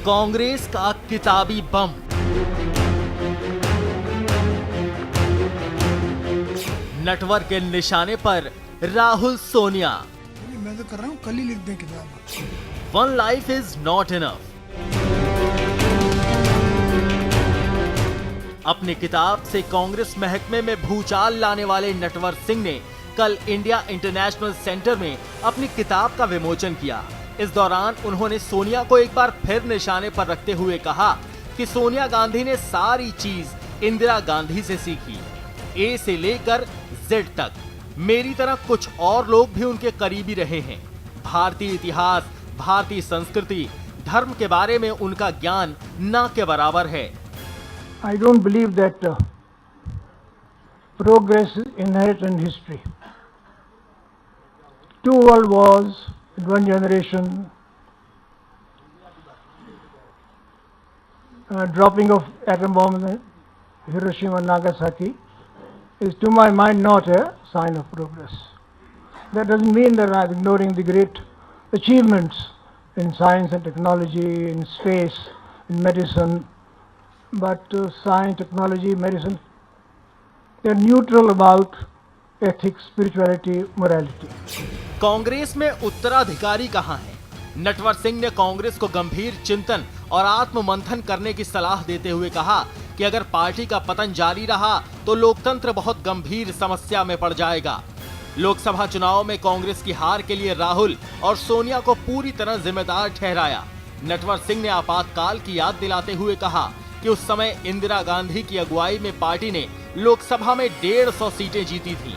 कांग्रेस का किताबी बम। नटवर के निशाने पर राहुल सोनिया। मैं तो कर रहा हूँ, कल ही लिख दें किताब। One life is not enough. अपनी किताब से कांग्रेस महकमे में भूचाल लाने वाले नटवर सिंह ने कल इंडिया इंटरनेशनल सेंटर में अपनी किताब का विमोचन किया। इस दौरान उन्होंने सोनिया को एक बार फिर निशाने पर रखते हुए कहा कि सोनिया गांधी ने सारी चीज इंदिरा गांधी से सीखी, ए से लेकर जेड तक। मेरी तरह कुछ और लोग भी उनके करीबी रहे हैं। भारतीय इतिहास, भारतीय संस्कृति, धर्म के बारे में उनका ज्ञान ना के बराबर है। I don't believe that progress is inherent in history. 2 world wars in one generation, dropping of atom bombs in Hiroshima and Nagasaki is to my mind not a sign of progress. That doesn't mean that I'm ignoring the great achievements in science and technology, in space, in medicine. But science, technology, medicine, they're neutral about ethics, spirituality, morality. Congress में उत्तराधिकारी कहां है? नटवर सिंह ने कांग्रेस को गंभीर चिंतन और आत्ममंथन करने की सलाह देते हुए कहा कि अगर पार्टी का पतन जारी रहा तो लोकतंत्र बहुत गंभीर समस्या में पड़ जाएगा। लोकसभा चुनाव में कांग्रेस की हार के लिए राहुल और सोनिया को पूरी तरह जिम्मेदार ठहराया। नटवर सिंह ने आपातकाल की याद दिलाते हुए कहा कि उस समय इंदिरा गांधी की अगुवाई में पार्टी ने लोकसभा में 150 सीटें जीती थी,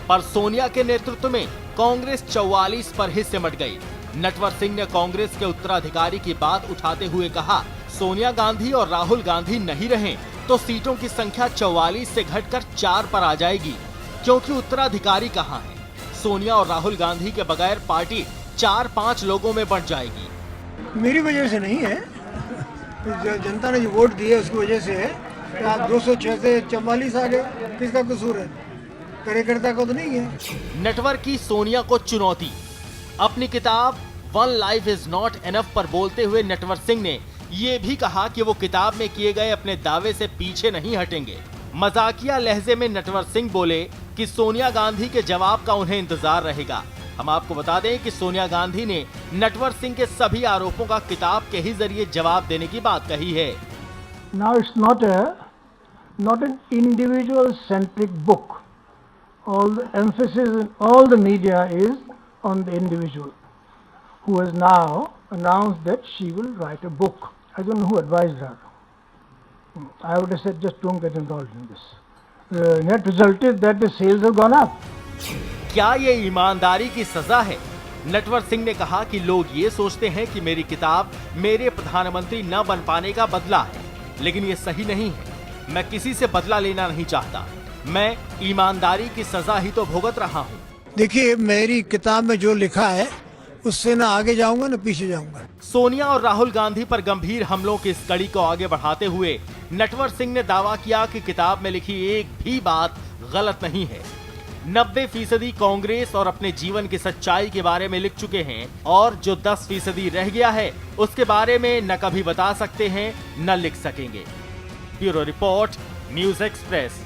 पर सोनिया के नेतृत्व में कांग्रेस 44 पर ही सिमट गई। नटवर सिंह ने कांग्रेस के उत्तराधिकारी की बात उठाते हुए कहा, सोनिया गांधी और राहुल गांधी नहीं रहे तो सीटों की संख्या 44 से घटकर 4 पर आ जाएगी, क्योंकि उत्तराधिकारी कहां है? सोनिया और राहुल गांधी के बगैर पार्टी 4-5 लोगों में बंट जाएगी। मेरी वजह से नहीं है, जो जनता ने जो वोट दिए उसकी वजह से है। आप 206 से 44 आ गए, किसका कसूर है? कार्यकर्ता को तो नहीं है। नटवर की सोनिया को चुनौती। अपनी किताब one life is not enough पर बोलते हुए नटवर सिंह ने ये भी कहा कि वो किताब में किए गए अपने दावे से पीछे नहीं हटेंगे। मजाकिया लहजे में नटवर सिंह बोले कि सोनिया गांधी के जवाब का उन्हें इंतजार रहेगा। हम आपको बता दें कि सोनिया गांधी ने नटवर सिंह के सभी आरोपों का किताब के ही जरिए जवाब देने की बात कही है। Now it's not an individual centric book. All the emphasis in all the media is on the individual, who has now announced that she will write a book. I don't know who advised her. I would have said just don't get involved in this. The net result is that the sales have gone up. क्या ये ईमानदारी की सजा है? नटवर सिंह ने कहा कि लोग ये सोचते हैं कि मेरी किताब मेरे प्रधानमंत्री न बन पाने का बदला है, लेकिन ये सही नहीं है। मैं किसी से बदला लेना नहीं चाहता, मैं ईमानदारी की सजा ही तो भुगत रहा हूँ। देखिए, मेरी किताब में जो लिखा है उससे ना आगे जाऊंगा ना पीछे जाऊंगा। सोनिया और राहुल गांधी पर गंभीर हमलों की इस कड़ी को आगे बढ़ाते हुए नटवर सिंह ने दावा किया कि किताब में लिखी एक भी बात गलत नहीं है। 90% कांग्रेस और अपने जीवन की सच्चाई के बारे में लिख चुके हैं, और जो 10% रह गया है उसके बारे में न कभी बता सकते हैं न लिख सकेंगे। Bureau report, news express.